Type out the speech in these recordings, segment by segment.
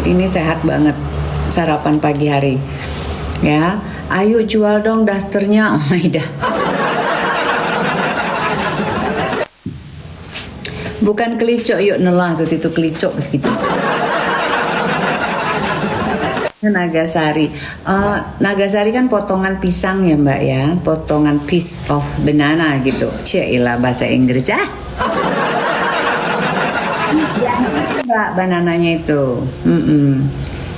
Jadi ini sehat banget sarapan pagi hari. Ya, ayo jual dong dasternya. Oh my dah. Bukan kelicok yuk nelah tuh itu kelicok segitu. Nagasari. Nagasari kan potongan pisang ya Mbak ya, potongan piece of banana gitu. Cailah bahasa Inggris ah. Mbak banananya itu.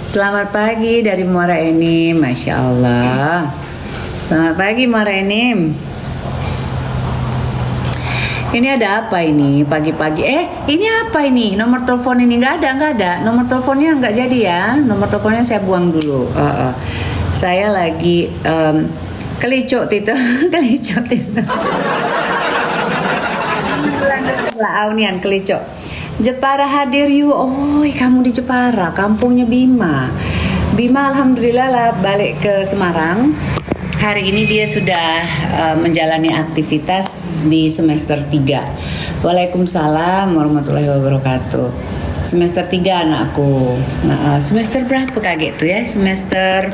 Selamat pagi dari Muara Enim, Masya Allah. Selamat pagi Muara Enim. Ini ada apa ini pagi-pagi? Ini apa ini? Nomor telepon ini nggak ada. Nomor teleponnya nggak jadi ya. Nomor teleponnya saya buang dulu. Saya lagi kelicok itu, kelicok itu. Launian kelicok. Jepara hadir you. Oh, kamu di Jepara, kampungnya Bima. Bima alhamdulillah lah balik ke Semarang. Hari ini dia sudah menjalani aktivitas di semester 3. Waalaikumsalam warahmatullahi wabarakatuh. Semester 3 anakku. Nah, semester berapa kaget tuh ya? Semester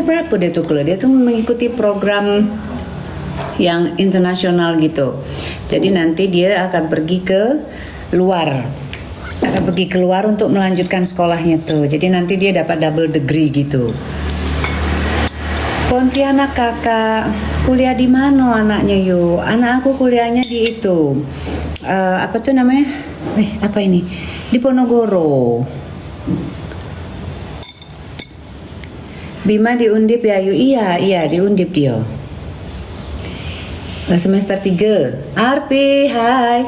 berapa dia tuh kalau dia tuh mengikuti program yang internasional gitu. Jadi nanti dia akan pergi ke luar. Akan pergi keluar untuk melanjutkan sekolahnya tuh. Jadi nanti dia dapat double degree gitu. Pontianak kakak, kuliah di mana anaknya yuk? Anak aku kuliahnya di itu. Apa tuh namanya? Apa ini? Di Ponorogo. Bima di Undip ya yuk? Iya di Undip dia. Semester 3. Arpi, hai.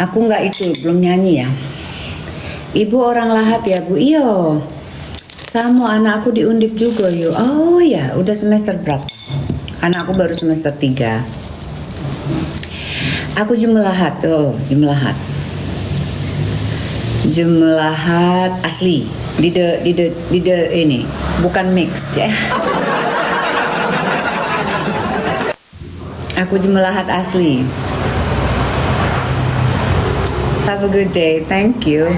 Aku nggak itu, belum nyanyi ya. Ibu orang Lahat ya Bu? Iyo. Sama anak aku di Undip juga yuk. Oh ya, udah semester berapa? Anak aku baru semester 3. Aku Jumlahat, Jumlahat. Jumlahat asli. Di ini, bukan mix ya. Aku Jumlahat asli. Have a good day, thank you.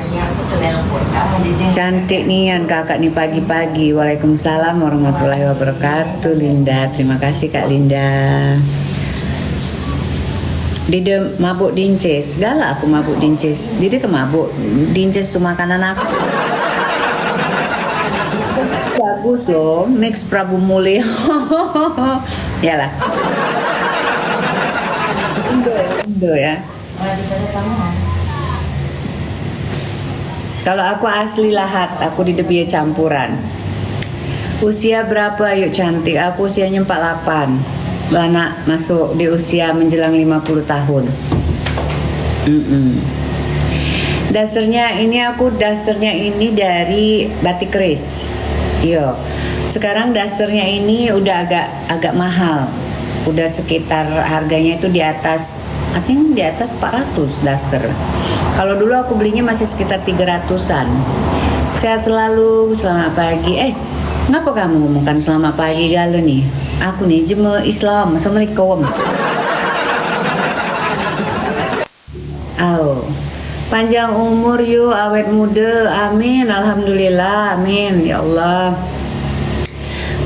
Cantik nian kakak nih pagi-pagi. Waalaikumsalam warahmatullahi wabarakatuh. Linda, terima kasih Kak Linda. Dide mabuk dinces, segala aku mabuk dinces. Dide kemabuk dinces tuh makanan aku. Bagus loh, mix Prabu Muli. Yalah. Indo ya. Kalau aku asli Lahat, aku di Debia campuran. Usia berapa yuk cantik? Aku usianya 48. Anak masuk di usia menjelang 50 tahun. Dasternya ini dari Batik Keris. Yo. Sekarang dasternya ini udah agak mahal. Udah sekitar harganya itu di atas 400 daster. Kalau dulu aku belinya masih sekitar 300-an. Sehat selalu, selamat pagi. Ngapa kamu ngomongkan selamat pagi galau nih? Aku nih jemaah Islam. Assalamualaikum. Panjang umur yuk, awet muda. Amin, alhamdulillah, amin ya Allah.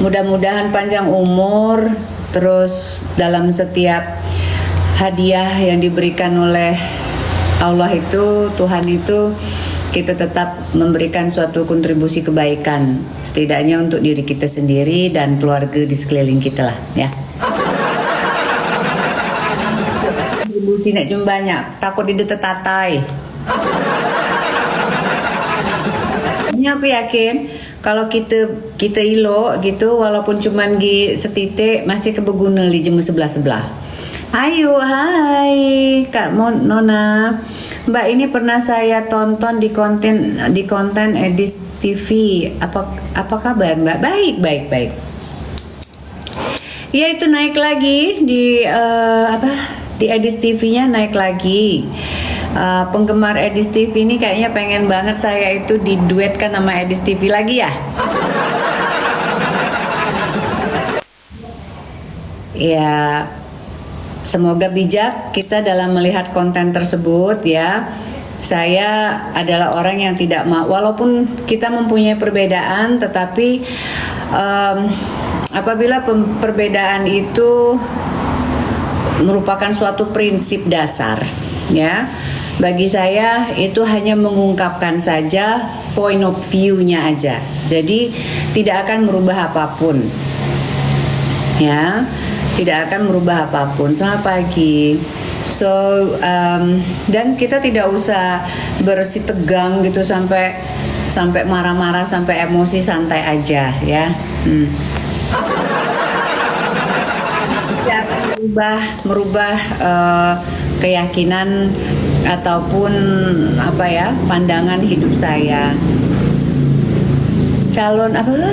Mudah-mudahan panjang umur. Terus dalam setiap hadiah yang diberikan oleh Allah itu, Tuhan itu, kita tetap memberikan suatu kontribusi kebaikan, setidaknya untuk diri kita sendiri dan keluarga di sekeliling kita lah ya. Kontribusi nak cuma banyak, takut didetetatai. Ini aku yakin kalau kita ilok gitu, walaupun cuma setitik masih kebeguna di jemu sebelah-sebelah. Ayo, hai Kak Nona. Mbak ini pernah saya tonton di konten Edis TV. Apa kabar Mbak? Baik. Ya itu naik lagi di Edis TV-nya naik lagi. Penggemar Edis TV ini kayaknya pengen banget saya itu diduetkan sama Edis TV lagi ya. Ya, semoga bijak kita dalam melihat konten tersebut ya. Saya adalah orang yang tidak mau, walaupun kita mempunyai perbedaan, tetapi apabila perbedaan itu merupakan suatu prinsip dasar, ya, bagi saya itu hanya mengungkapkan saja point of view-nya aja. Jadi tidak akan merubah apapun, ya, tidak akan merubah apapun. Selamat pagi. So dan kita tidak usah bersitegang gitu sampai marah-marah, sampai emosi, santai aja ya. Tidak akan merubah keyakinan ataupun apa ya, pandangan hidup saya. Calon apa?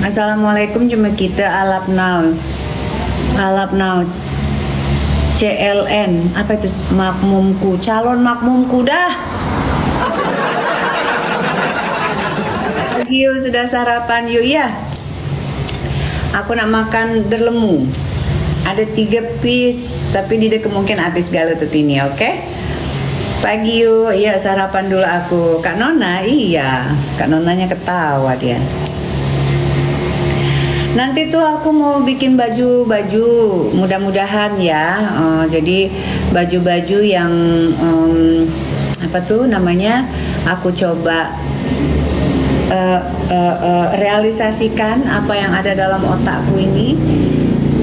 Assalamualaikum, cuma kita alap now. CLN apa itu, makmumku, calon makmumku dah. Yuk sudah sarapan yuk ya. Aku nak makan derlemu. Ada 3 piece tapi dia kemungkinan habis galau ini, oke? Pagi yuk, iya sarapan dulu aku. Kak Nona, iya. Kak Nonanya ketawa dia. Nanti tuh aku mau bikin baju-baju, mudah-mudahan ya. Jadi baju-baju yang apa tuh namanya? Aku coba realisasikan apa yang ada dalam otakku ini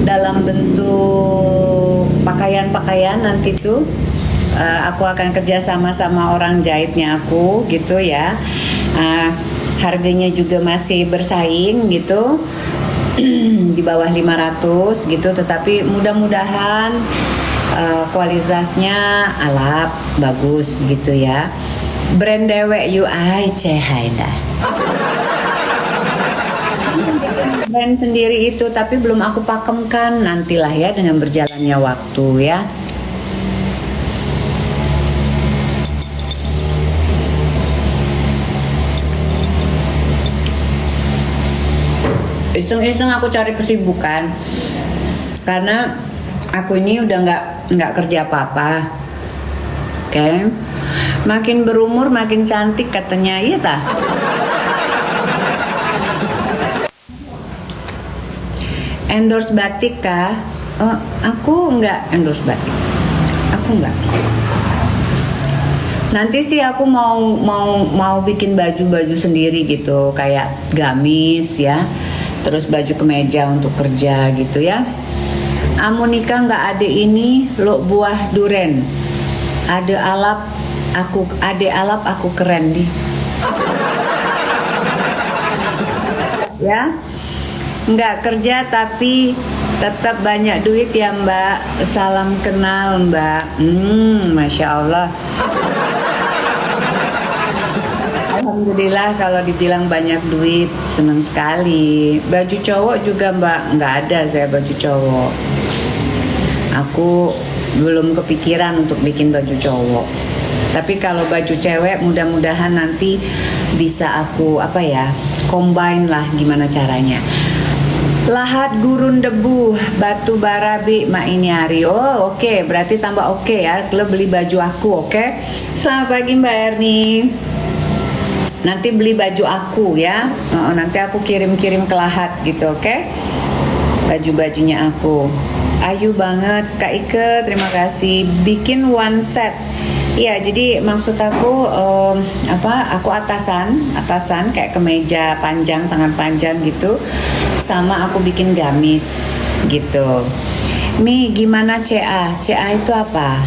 dalam bentuk pakaian-pakaian. Nanti tuh aku akan kerja sama orang jahitnya aku gitu ya. Harganya juga masih bersaing gitu. Di bawah 500 gitu, tetapi mudah-mudahan kualitasnya alap bagus gitu ya. Brand dewek UI cehaida. Brand sendiri itu tapi belum aku pakemkan, nantilah ya dengan berjalannya waktu ya. Iseng-iseng aku cari kesibukan karena aku ini udah nggak kerja apa-apa, oke? Makin berumur makin cantik katanya, iya tah? Endorse batik kah? Oh, aku nggak endorse batik, aku nggak. Nanti sih aku mau bikin baju sendiri gitu, kayak gamis ya. Terus baju kemeja untuk kerja gitu ya. Amunika nggak ada ini lo buah duren. Ada alap aku keren di. Ya. Nggak kerja tapi tetap banyak duit ya Mbak. Salam kenal Mbak. Masya Allah. Alhamdulillah kalau dibilang banyak duit, senang sekali. Baju cowok juga Mbak, nggak ada saya baju cowok. Aku belum kepikiran untuk bikin baju cowok. Tapi kalau baju cewek mudah-mudahan nanti bisa aku combine lah gimana caranya. Lahat gurun debu batu barabi mak ini hari. Oh oke. Berarti tambah oke ya kalau beli baju aku, oke? Selamat pagi Mbak Erni. Nanti beli baju aku ya. Nanti aku kirim-kirim ke Lahat gitu, oke? Baju-bajunya aku. Ayu banget Kak Ike, terima kasih. Bikin one set. Iya, jadi maksud aku aku atasan kayak kemeja panjang, tangan panjang gitu. Sama aku bikin gamis gitu. Mi, gimana CA? CA itu apa?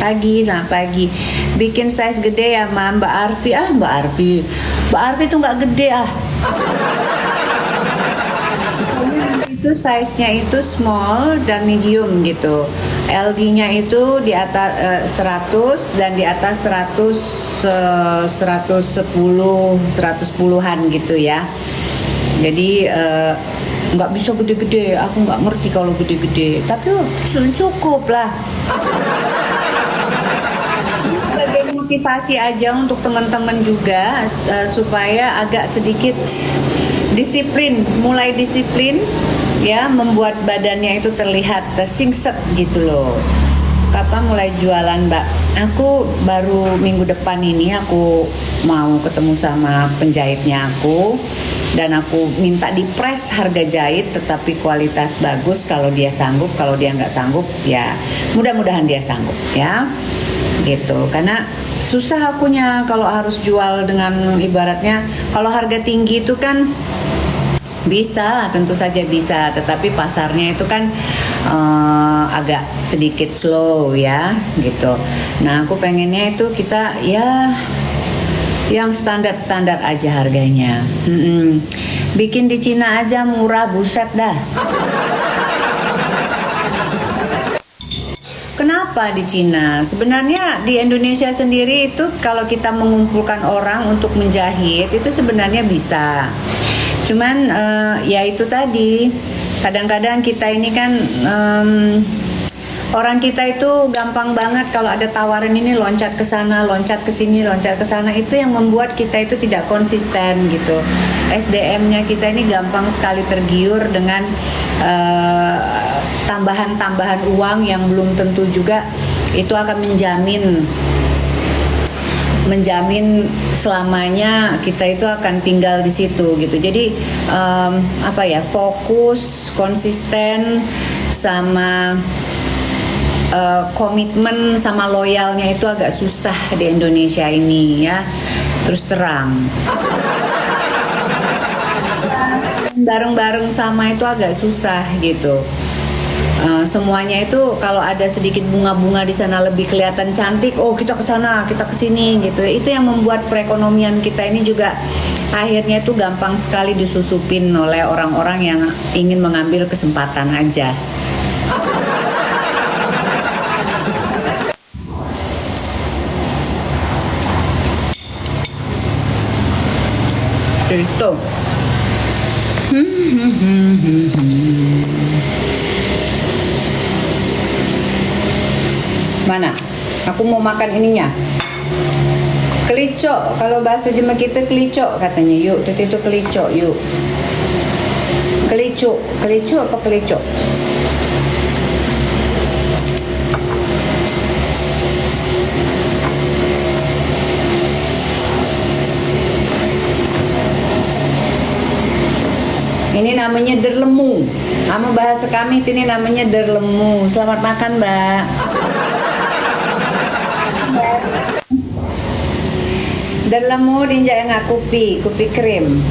Pagi, selamat pagi. Bikin size gede ya Mbak Arfi. Mbak Arfi tuh nggak gede itu size-nya itu small dan medium gitu. LD-nya itu di atas 100 dan di atas 110-110-an gitu ya. Jadi nggak bisa gede-gede, aku nggak ngerti kalau gede-gede, tapi cukup lah. Sebagai motivasi aja untuk teman-teman juga supaya agak sedikit disiplin, mulai disiplin ya, membuat badannya itu terlihat singset gitu loh. Kapan mulai jualan, Mbak? Aku baru minggu depan ini aku mau ketemu sama penjahitnya aku, dan aku minta di press harga jahit tetapi kualitas bagus kalau dia sanggup. Kalau dia nggak sanggup ya mudah-mudahan dia sanggup ya, gitu. Karena susah akunya kalau harus jual dengan ibaratnya, kalau harga tinggi itu kan bisa, tentu saja bisa, tetapi pasarnya itu kan agak sedikit slow ya, gitu. Nah, aku pengennya itu kita ya yang standar-standar aja harganya. Bikin di Cina aja murah, buset dah. Kenapa di Cina? Sebenarnya di Indonesia sendiri itu kalau kita mengumpulkan orang untuk menjahit itu sebenarnya bisa. Cuman ya itu tadi, kadang-kadang kita ini kan orang kita itu gampang banget kalau ada tawaran ini loncat ke sana, loncat ke sini, loncat ke sana, itu yang membuat kita itu tidak konsisten gitu. SDM-nya kita ini gampang sekali tergiur dengan tambahan-tambahan uang yang belum tentu juga itu akan menjamin selamanya kita itu akan tinggal di situ gitu. Jadi fokus, konsisten, sama komitmen sama loyalnya itu agak susah di Indonesia ini ya, terus terang. Bareng-bareng sama itu agak susah gitu. Semuanya itu kalau ada sedikit bunga-bunga di sana lebih kelihatan cantik, oh kita ke sana, kita ke sini gitu. Itu yang membuat perekonomian kita ini juga akhirnya itu gampang sekali disusupin oleh orang-orang yang ingin mengambil kesempatan aja. Itu. Mana? Aku mau makan ininya. Kelicok, kalau bahasa Jema kita kelicok katanya. Yuk, itu kelicok, yuk. Kelicok apa kelicok? Ini namanya derlemu. Nama bahasa kami ini namanya derlemu. Selamat makan, Mbak. Derlemu dinjak yang kopi krim.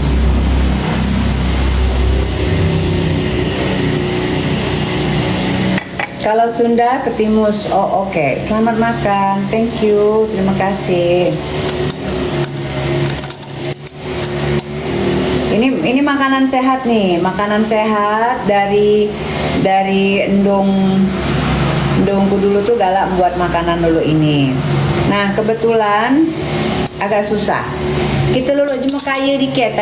Kalau Sunda ketimus. Oh, oke. Selamat makan. Thank you. Terima kasih. Ini makanan sehat nih, makanan sehat dari endongku dulu tuh galak buat makanan dulu ini. Nah, kebetulan agak susah. Kita lulu cuma kaya dikit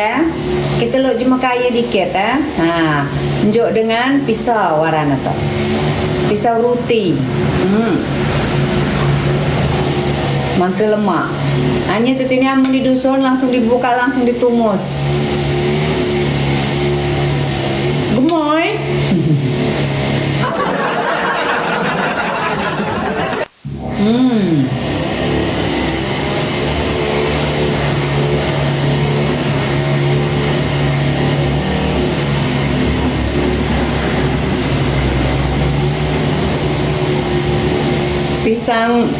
ya. Nah, njuk dengan pisau warna tuh. Pisau ruti. Mangke lemak. Hanya tuh ini amun di dusun langsung dibuka, langsung ditumus. Gemoy.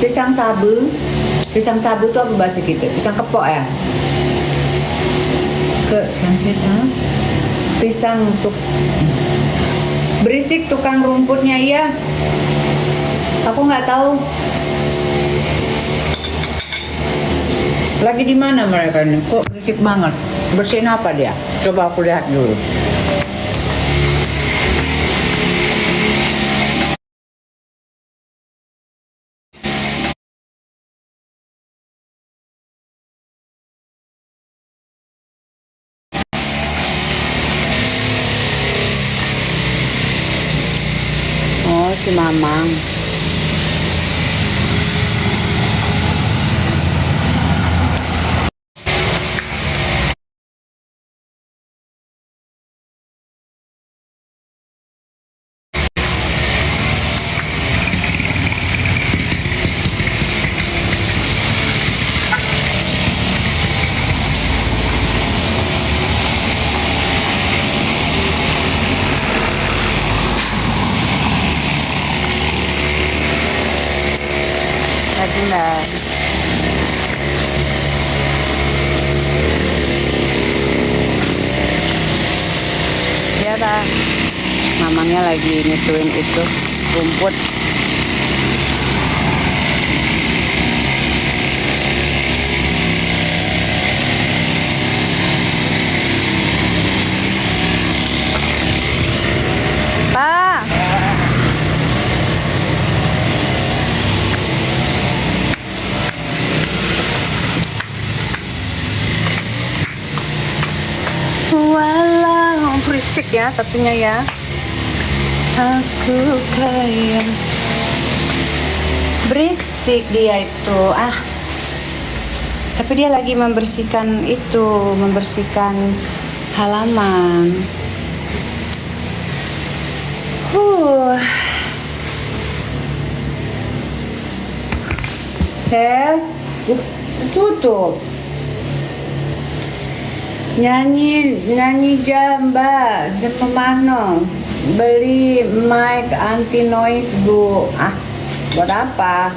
Pisang sabu. Pisang sabu itu apa bahasa kita? Pisang kepok ya? Pisang untuk berisik tukang rumputnya ya. Aku nggak tahu lagi di mana mereka ini. Kok berisik banget? Bersihin apa dia? Coba aku lihat dulu. Oh, si Mamang. pandai. Ya tak, mamanya lagi nyituin itu rumput. Pak, walau berisik ya satunya ya. Aku kayak berisik dia itu. Tapi dia lagi membersihkan itu, membersihkan halaman. Tutup. Nyanyi jam mbak, jam mana? Beli mic anti noise bu. Buat apa?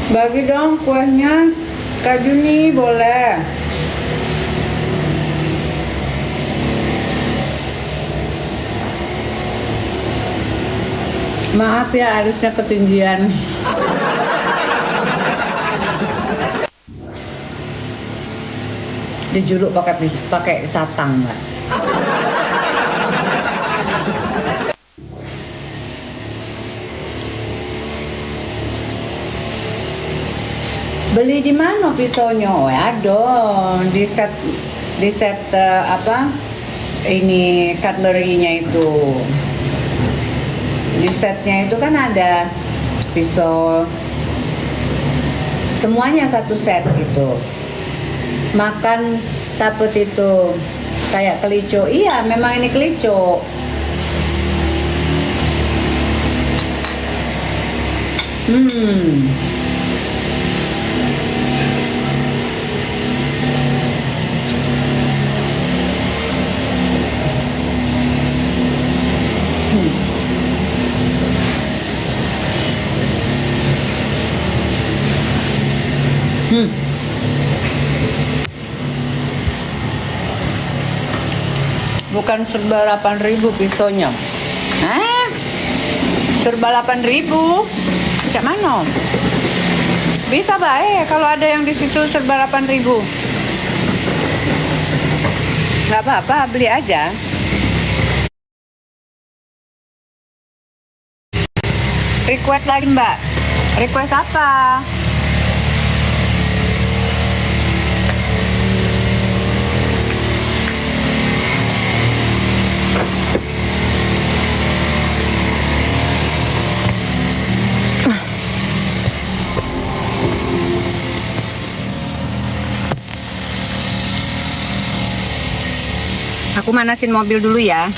Bagi dong kuahnya, Kak Juni boleh. Maaf ya, harusnya ketinggian. Dijuluk pakai satang, Mbak. Beli di mana pisaunya? Oh, aduh, di set apa? Ini cutlery-nya itu. Di setnya itu kan ada pisau, semuanya satu set gitu. Makan tapet itu kayak kelico. Iya, memang ini kelico. Bukan serba 8.000 pisaunya. Serba 8.000. Cak mana? Bisa baik kalau ada yang di situ serba 8.000. Gak apa-apa, beli aja. Request lagi Mbak. Request apa? Aku manasin mobil dulu ya.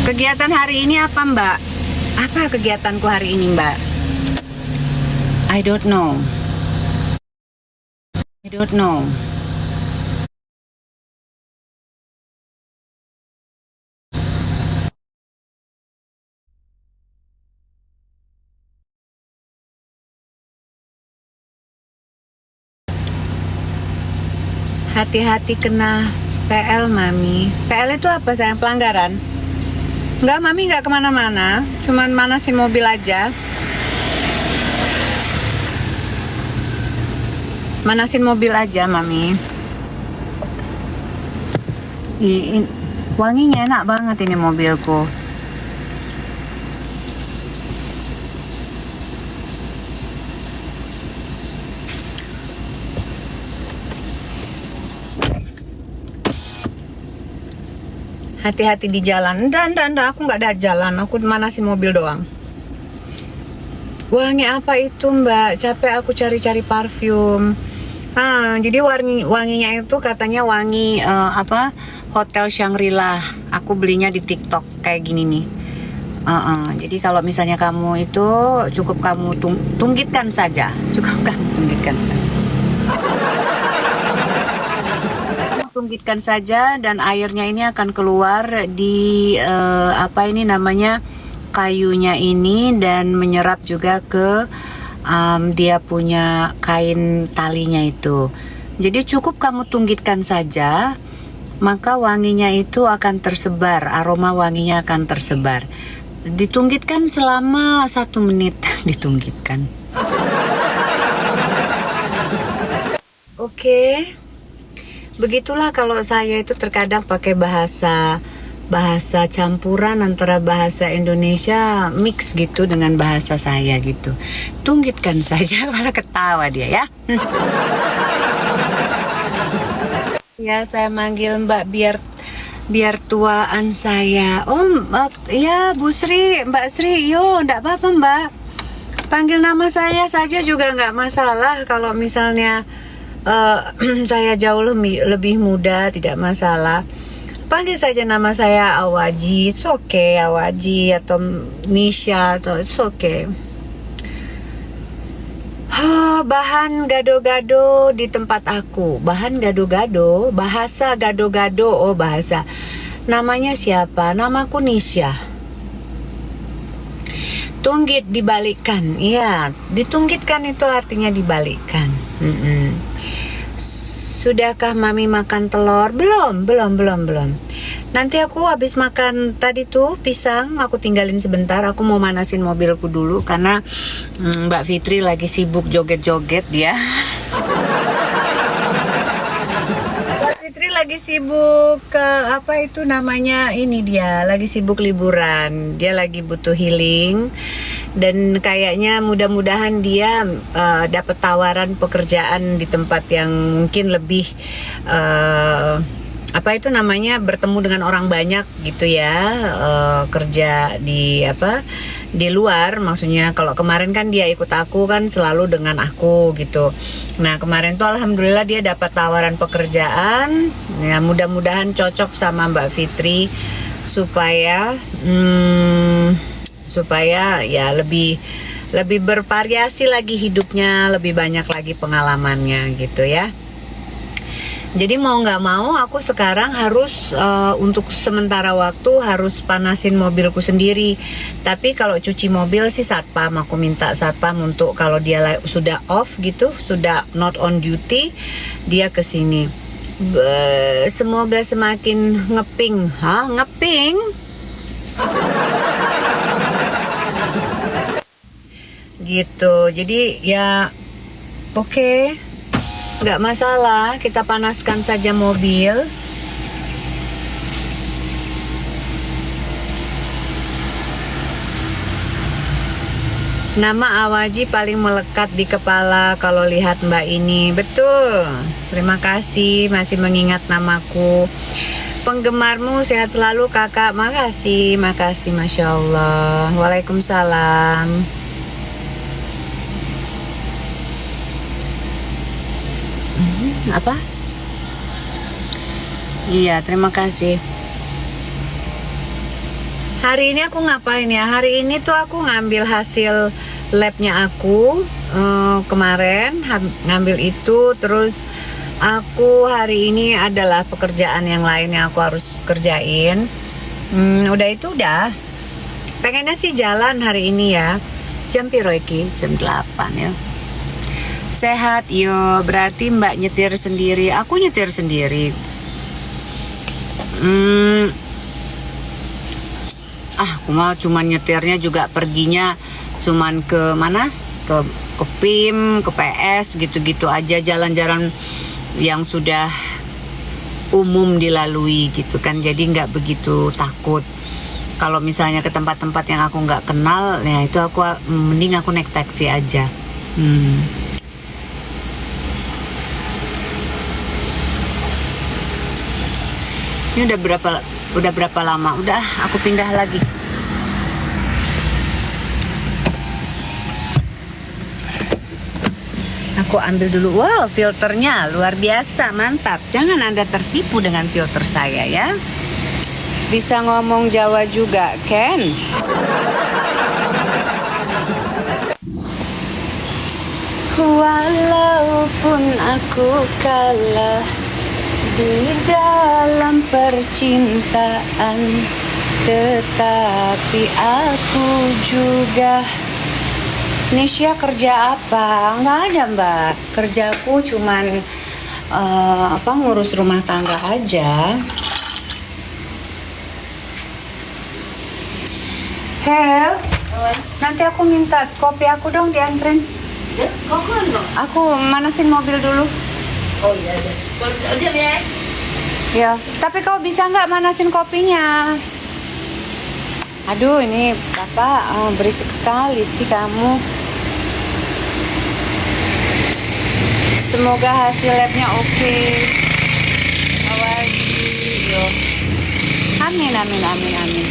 Kegiatan hari ini apa Mbak? Apa kegiatanku hari ini Mbak? I don't know. Hati-hati kena PL Mami. PL itu apa sayang? Pelanggaran? Enggak, Mami nggak kemana-mana, cuman manasin mobil aja. Manasin mobil aja Mami. Wanginya enak banget ini mobilku. Hati-hati di jalan. Dan aku nggak ada jalan, aku manasin mobil doang. Wangi apa itu Mbak? Capek aku cari-cari parfum. Jadi wanginya itu katanya wangi Hotel Shangri-La. Aku belinya di TikTok kayak gini nih. Jadi kalau misalnya kamu itu cukup kamu tunggitkan saja, cukup kamu tunggitkan saja. Tunggitkan saja dan airnya ini akan keluar di apa ini namanya kayunya ini dan menyerap juga ke dia punya kain talinya itu. Jadi cukup kamu tunggitkan saja, maka wanginya itu akan tersebar, aroma wanginya akan tersebar. Ditunggitkan selama 1 menit, ditunggitkan. Oke. Begitulah kalau saya itu terkadang pakai bahasa campuran antara bahasa Indonesia mix gitu dengan bahasa saya gitu. Tunggitkan saja, malah ketawa dia ya. Ya saya manggil Mbak biar tuaan saya. Ya Bu Sri, Mbak Sri, yo ndak apa-apa Mbak. Panggil nama saya saja juga nggak masalah kalau misalnya saya jauh lebih muda, tidak masalah. Panggil saja nama saya Awaji, it's okay, Awaji atau Nisha atau it's okay. Bahan gado-gado di tempat aku. Bahan gado-gado, bahasa gado-gado, bahasa. Namanya siapa? Namaku Nisha. Tunggit, dibalikkan. Iya, ditunggitkan itu artinya dibalikkan. Sudahkah Mami makan telur? Belum. Nanti aku habis makan tadi tuh pisang, aku tinggalin sebentar. Aku mau manasin mobilku dulu karena Mbak Fitri lagi sibuk joget-joget dia. Mbak Fitri lagi sibuk apa itu namanya ini dia lagi sibuk liburan. Dia lagi butuh healing. Dan kayaknya mudah-mudahan dia dapat tawaran pekerjaan di tempat yang mungkin lebih apa itu namanya bertemu dengan orang banyak gitu ya, kerja di luar maksudnya. Kalau kemarin kan dia ikut aku kan selalu dengan aku gitu. Nah kemarin tuh alhamdulillah dia dapat tawaran pekerjaan ya, mudah-mudahan cocok sama Mbak Fitri supaya ya lebih bervariasi lagi hidupnya, lebih banyak lagi pengalamannya gitu ya. Jadi mau nggak mau aku sekarang harus untuk sementara waktu harus panasin mobilku sendiri. Tapi kalau cuci mobil sih satpam, aku minta satpam untuk kalau dia sudah off gitu, sudah not on duty, dia kesini. Semoga semakin ngeping. Ngeping? Gitu. Jadi ya oke. Nggak masalah, kita panaskan saja mobil. Nama Awaji paling melekat di kepala kalau lihat Mbak ini. Betul. Terima kasih masih mengingat namaku. Penggemarmu sehat selalu kakak. Makasih, Masya Allah. Waalaikumsalam. Apa? Iya, terima kasih. Hari ini aku ngapain ya? Hari ini tuh aku ngambil hasil labnya aku kemarin, ngambil itu. Terus aku hari ini adalah pekerjaan yang lain yang aku harus kerjain. Udah itu udah. Pengennya sih jalan hari ini ya. Jam piro iki? Jam 8 ya. Sehat yo, berarti Mbak nyetir sendiri. Aku nyetir sendiri. Aku mah cuman nyetirnya juga perginya cuman ke mana? Ke PIM, ke PS gitu-gitu aja, jalan-jalan yang sudah umum dilalui gitu kan. Jadi nggak begitu takut. Kalau misalnya ke tempat-tempat yang aku nggak kenal, ya itu aku mending aku naik taksi aja. Ini udah berapa lama? Udah, aku pindah lagi. Aku ambil dulu. Wow, filternya luar biasa, mantap. Jangan Anda tertipu dengan filter saya ya. bisa ngomong Jawa juga, Ken? Walaupun aku kalah di dalam percintaan, tetapi aku juga. Nisha kerja apa? Nggak ada, Mbak. Kerjaku cuman ngurus rumah tangga aja. Hel, nanti aku minta kopi aku dong dianterin. Aku manasin mobil dulu. Oh iya, udah ya. Ya, tapi kau bisa nggak manasin kopinya? Aduh, ini Bapak berisik sekali sih kamu. Semoga hasil labnya oke. Awal yo. Amin, amin, amin, amin.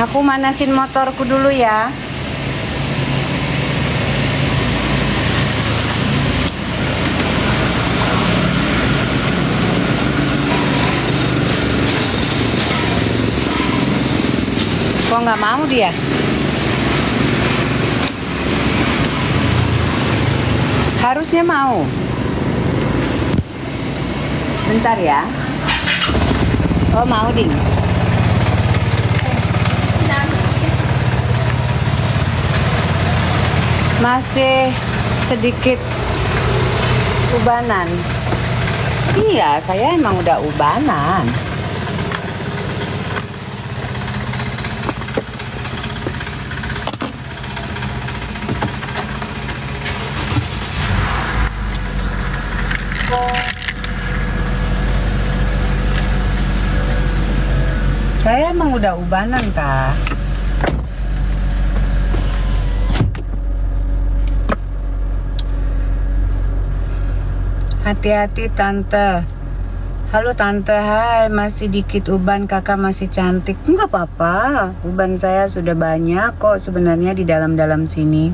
Aku manasin motorku dulu ya. Kok nggak mau dia? Harusnya mau. Bentar ya. Oh, mau, Ding. Masih sedikit ubanan. Iya, saya emang udah ubanan. Saya emang udah ubanan, Kak. Hati-hati, Tante. Halo, Tante. Hai, masih dikit uban, Kakak masih cantik. Enggak apa-apa. Uban saya sudah banyak kok sebenarnya di dalam-dalam sini.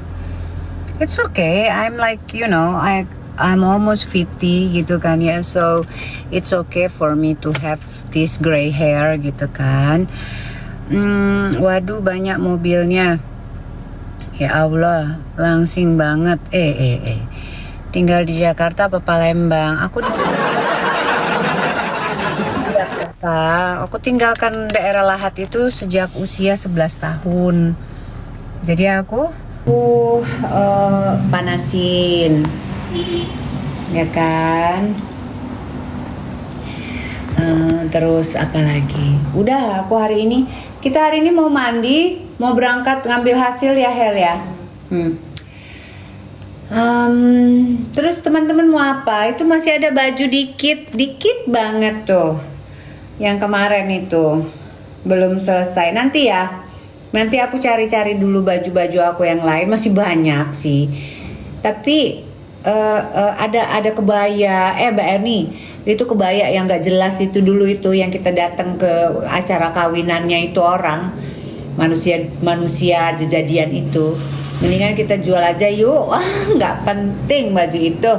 It's okay. I'm like, I'm almost 50 gitu kan ya. So, it's okay for me to have this gray hair gitu kan. Waduh, banyak mobilnya. Ya Allah, langsing banget. Tinggal di Jakarta apa Palembang? Aku di Jakarta. Aku tinggalkan daerah Lahat itu sejak usia 11 tahun. Jadi aku panasin, ya kan? Terus apa lagi? Udah, kita hari ini mau mandi, mau berangkat ngambil hasil ya, Hel ya. Terus teman-teman mau apa? Itu masih ada baju dikit banget tuh. Yang kemarin itu belum selesai. Nanti aku cari-cari dulu baju-baju aku yang lain, masih banyak sih. Tapi ada kebaya, Mbak Erni, itu kebaya yang nggak jelas itu dulu itu yang kita datang ke acara kawinannya itu orang manusia jejadian itu. Mendingan kita jual aja yuk. Nggak penting baju itu.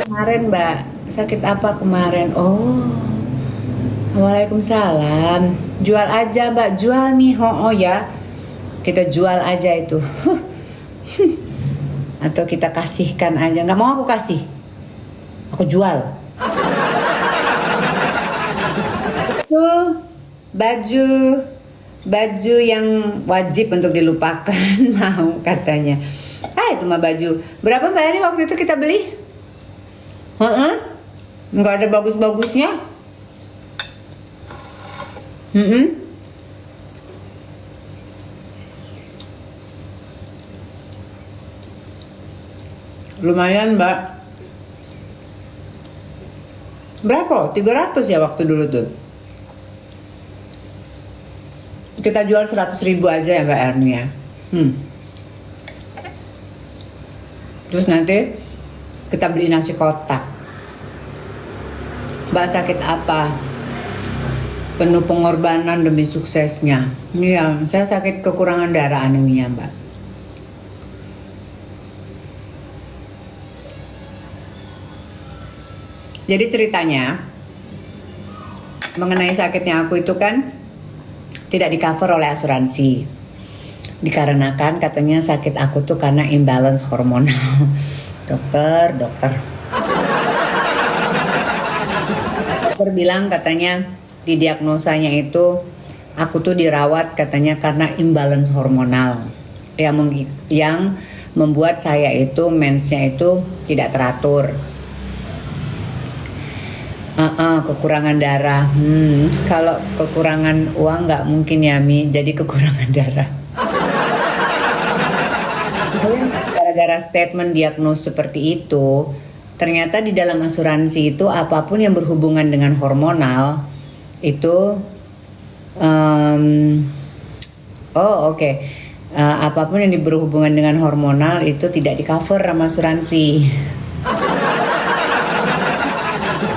Kemarin Mbak, sakit apa kemarin? Oh, Waalaikumsalam. Jual aja Mbak, jual nih ya. Kita jual aja itu. Atau kita kasihkan aja. Nggak mau aku kasih, aku jual. Itu baju yang wajib untuk dilupakan. Mau katanya. Itu mah baju. Berapa Mbak Eri waktu itu kita beli? Nggak ada bagus-bagusnya. Lumayan Mbak. Berapa? 300 ya waktu dulu tuh. Kita jual 100.000 aja ya Mbak Erni ya. Terus nanti kita beli nasi kotak. Mbak sakit apa? Penuh pengorbanan demi suksesnya. Iya, saya sakit kekurangan darah anemia Mbak. Jadi ceritanya mengenai sakitnya aku itu kan tidak di cover oleh asuransi. Dikarenakan katanya sakit aku tuh karena imbalance hormonal. Dokter. Dokter bilang katanya di diagnosanya itu aku tuh dirawat katanya karena imbalance hormonal yang membuat saya itu mensnya itu tidak teratur. Kekurangan darah. Kalau kekurangan uang nggak mungkin ya Mi, jadi kekurangan darah. Gara-gara statement diagnos seperti itu, ternyata di dalam asuransi itu apapun yang berhubungan dengan hormonal itu apapun yang berhubungan dengan hormonal itu tidak di cover sama asuransi.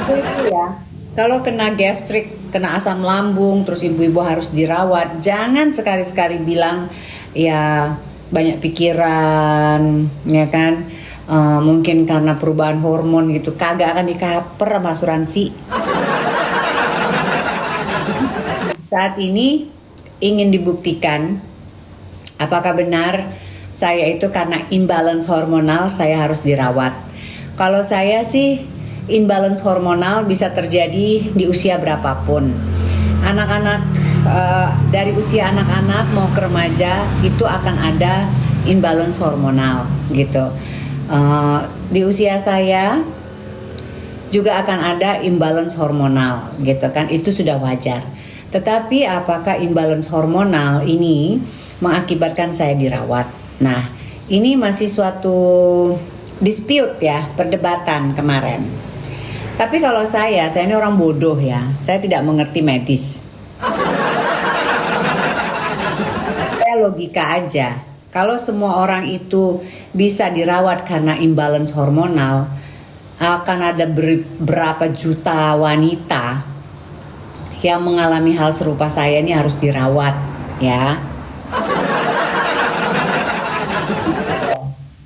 Itu ya. Kalau kena gastrik, kena asam lambung, terus ibu-ibu harus dirawat, jangan sekali-sekali bilang ya banyak pikiran, ya kan? Mungkin karena perubahan hormon gitu, kagak akan di-cover sama asuransi. Saat ini ingin dibuktikan apakah benar saya itu karena imbalance hormonal saya harus dirawat. Kalau saya sih imbalance hormonal bisa terjadi di usia berapapun. Anak-anak dari usia anak-anak mau ke remaja itu akan ada imbalance hormonal gitu. Di usia saya juga akan ada imbalance hormonal gitu kan, itu sudah wajar. Tetapi apakah imbalance hormonal ini mengakibatkan saya dirawat? Nah, ini masih suatu dispute ya, perdebatan kemarin. Tapi kalau saya ini orang bodoh ya, saya tidak mengerti medis. Saya logika aja, kalau semua orang itu bisa dirawat karena imbalance hormonal, akan ada berapa juta wanita yang mengalami hal serupa saya ini harus dirawat ya.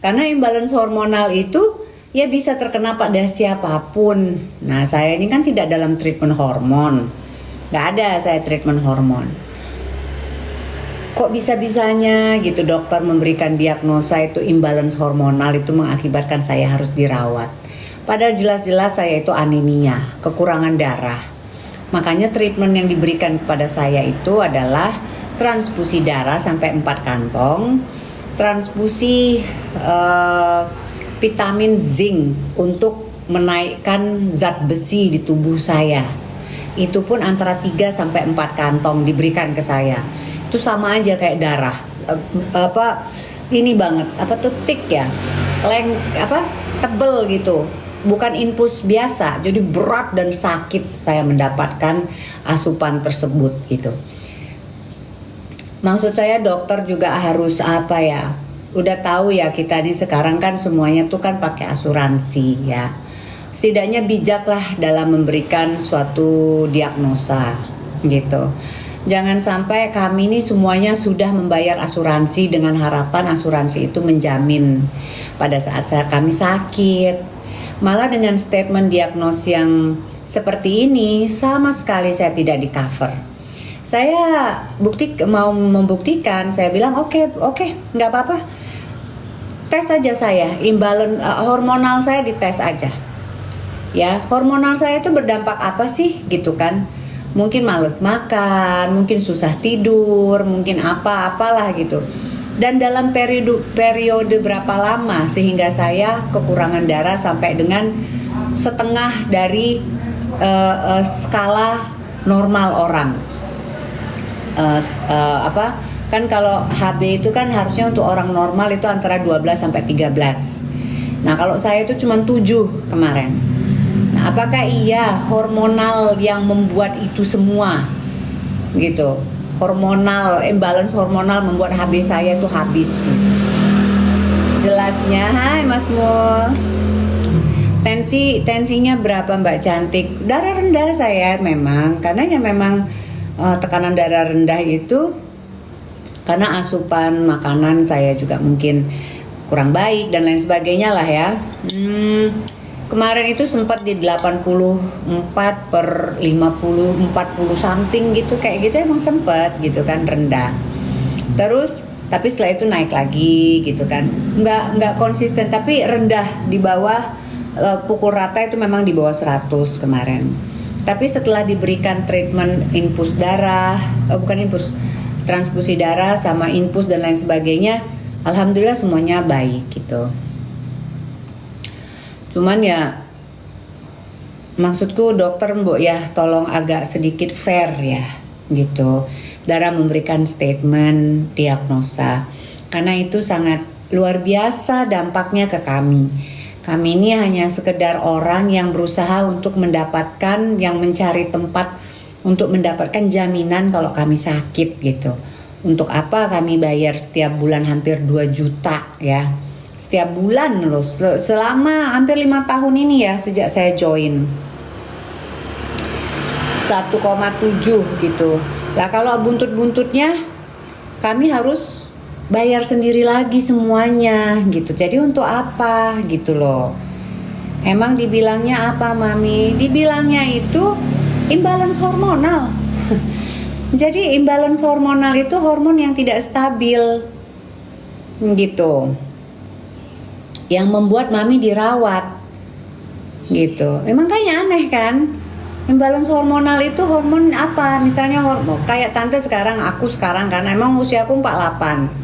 Karena imbalance hormonal itu ya bisa terkena pada siapapun. Nah, saya ini kan tidak dalam treatment hormon. Gak ada saya treatment hormon. Kok bisa-bisanya gitu dokter memberikan diagnosa itu imbalance hormonal itu mengakibatkan saya harus dirawat. Padahal jelas-jelas saya itu anemia, kekurangan darah. Makanya treatment yang diberikan kepada saya itu adalah transfusi darah sampai 4 kantong, transfusi vitamin zinc untuk menaikkan zat besi di tubuh saya. Itu pun antara 3 sampai 4 kantong diberikan ke saya. Itu sama aja kayak darah. Ini banget, tik ya. Tebel gitu. Bukan infus biasa, jadi berat dan sakit saya mendapatkan asupan tersebut gitu. Maksud saya dokter juga harus udah tahu ya kita nih sekarang kan semuanya tuh kan pakai asuransi ya. Setidaknya bijaklah dalam memberikan suatu diagnosa gitu. Jangan sampai kami ini semuanya sudah membayar asuransi dengan harapan asuransi itu menjamin pada saat kami sakit. Malah dengan statement diagnos yang seperti ini sama sekali saya tidak di cover. Saya mau membuktikan, saya bilang oke, nggak apa-apa. Tes aja saya, imbalance hormonal saya dites aja. Ya, hormonal saya itu berdampak apa sih gitu kan? Mungkin males makan, mungkin susah tidur, mungkin apalah gitu. Dan dalam periode berapa lama sehingga saya kekurangan darah sampai dengan setengah dari skala normal orang. Kan kalau HB itu kan harusnya untuk orang normal itu antara 12 sampai 13. Nah, kalau saya itu cuma 7 kemarin. Nah, apakah iya hormonal yang membuat itu semua? Gitu. Imbalance hormonal membuat HB saya itu habis. Jelasnya, hai Mas Mul. Tensinya berapa Mbak Cantik? Darah rendah saya memang, karena ya memang tekanan darah rendah itu karena asupan makanan saya juga mungkin kurang baik dan lain sebagainya lah ya. Kemarin itu sempat di 84 per 50, 40 something gitu, kayak gitu emang sempat gitu kan, rendah. Terus tapi setelah itu naik lagi gitu kan, nggak konsisten, tapi rendah di bawah, pukul rata itu memang di bawah 100 kemarin. Tapi setelah diberikan treatment infus darah, bukan infus, transfusi darah sama infus dan lain sebagainya, alhamdulillah semuanya baik gitu. Cuman ya maksudku dokter mbok ya tolong agak sedikit fair ya gitu dalam memberikan statement diagnosa, karena itu sangat luar biasa dampaknya ke kami. Kami ini hanya sekedar orang yang berusaha untuk mendapatkan, yang mencari tempat untuk mendapatkan jaminan kalau kami sakit gitu. Untuk apa kami bayar setiap bulan hampir 2 juta ya, setiap bulan loh, selama hampir 5 tahun ini ya, sejak saya join 1,7 gitu. Lah kalau buntut-buntutnya kami harus bayar sendiri lagi semuanya gitu. Jadi untuk apa gitu loh. Emang dibilangnya apa Mami? Dibilangnya itu imbalance hormonal. Jadi imbalance hormonal itu hormon yang tidak stabil gitu, yang membuat Mami dirawat gitu. Memang kayaknya aneh kan? Imbalance hormonal itu hormon apa? Misalnya hormon kayak tante sekarang, aku sekarang kan emang usiaku 48.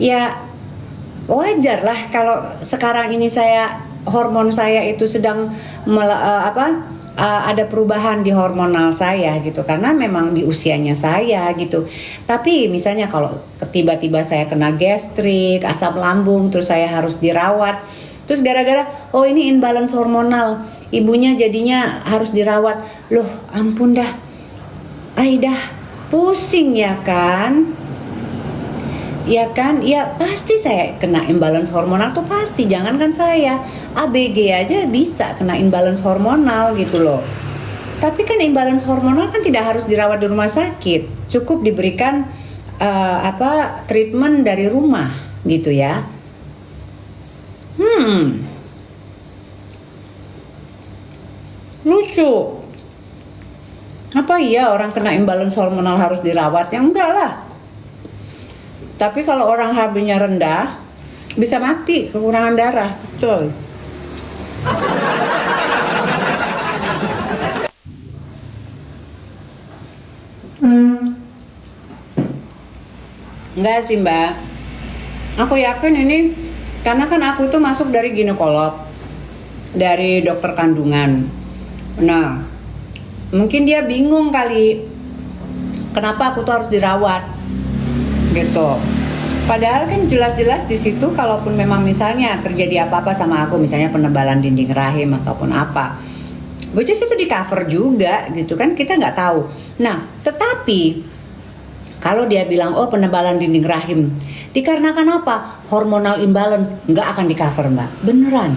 Ya wajar lah kalau sekarang ini hormon saya itu sedang ada perubahan di hormonal saya gitu, karena memang di usianya saya gitu. Tapi misalnya kalau tiba-tiba saya kena gastrik, asam lambung, terus saya harus dirawat, terus gara-gara oh ini imbalance hormonal, ibunya jadinya harus dirawat. Loh ampun dah, Aidah pusing ya kan? Ya kan, ya pasti saya kena imbalance hormonal tuh pasti. Jangankan saya, ABG aja bisa kena imbalance hormonal gitu loh. Tapi kan imbalance hormonal kan tidak harus dirawat di rumah sakit, cukup diberikan treatment dari rumah gitu ya. Lucu. Apa iya orang kena imbalance hormonal harus dirawat? Ya enggak lah. Tapi kalau orang HB-nya rendah, bisa mati, kekurangan darah, betul. Enggak sih Mbak, aku yakin ini karena kan aku itu masuk dari ginekolog, dari dokter kandungan. Nah, mungkin dia bingung kali kenapa aku tuh harus dirawat gitu. Padahal kan jelas-jelas di situ kalaupun memang misalnya terjadi apa-apa sama aku, misalnya penebalan dinding rahim ataupun apa, which is itu di cover juga gitu kan, kita nggak tahu. Nah, tetapi kalau dia bilang oh penebalan dinding rahim dikarenakan apa? Hormonal imbalance, nggak akan di cover Mbak, beneran.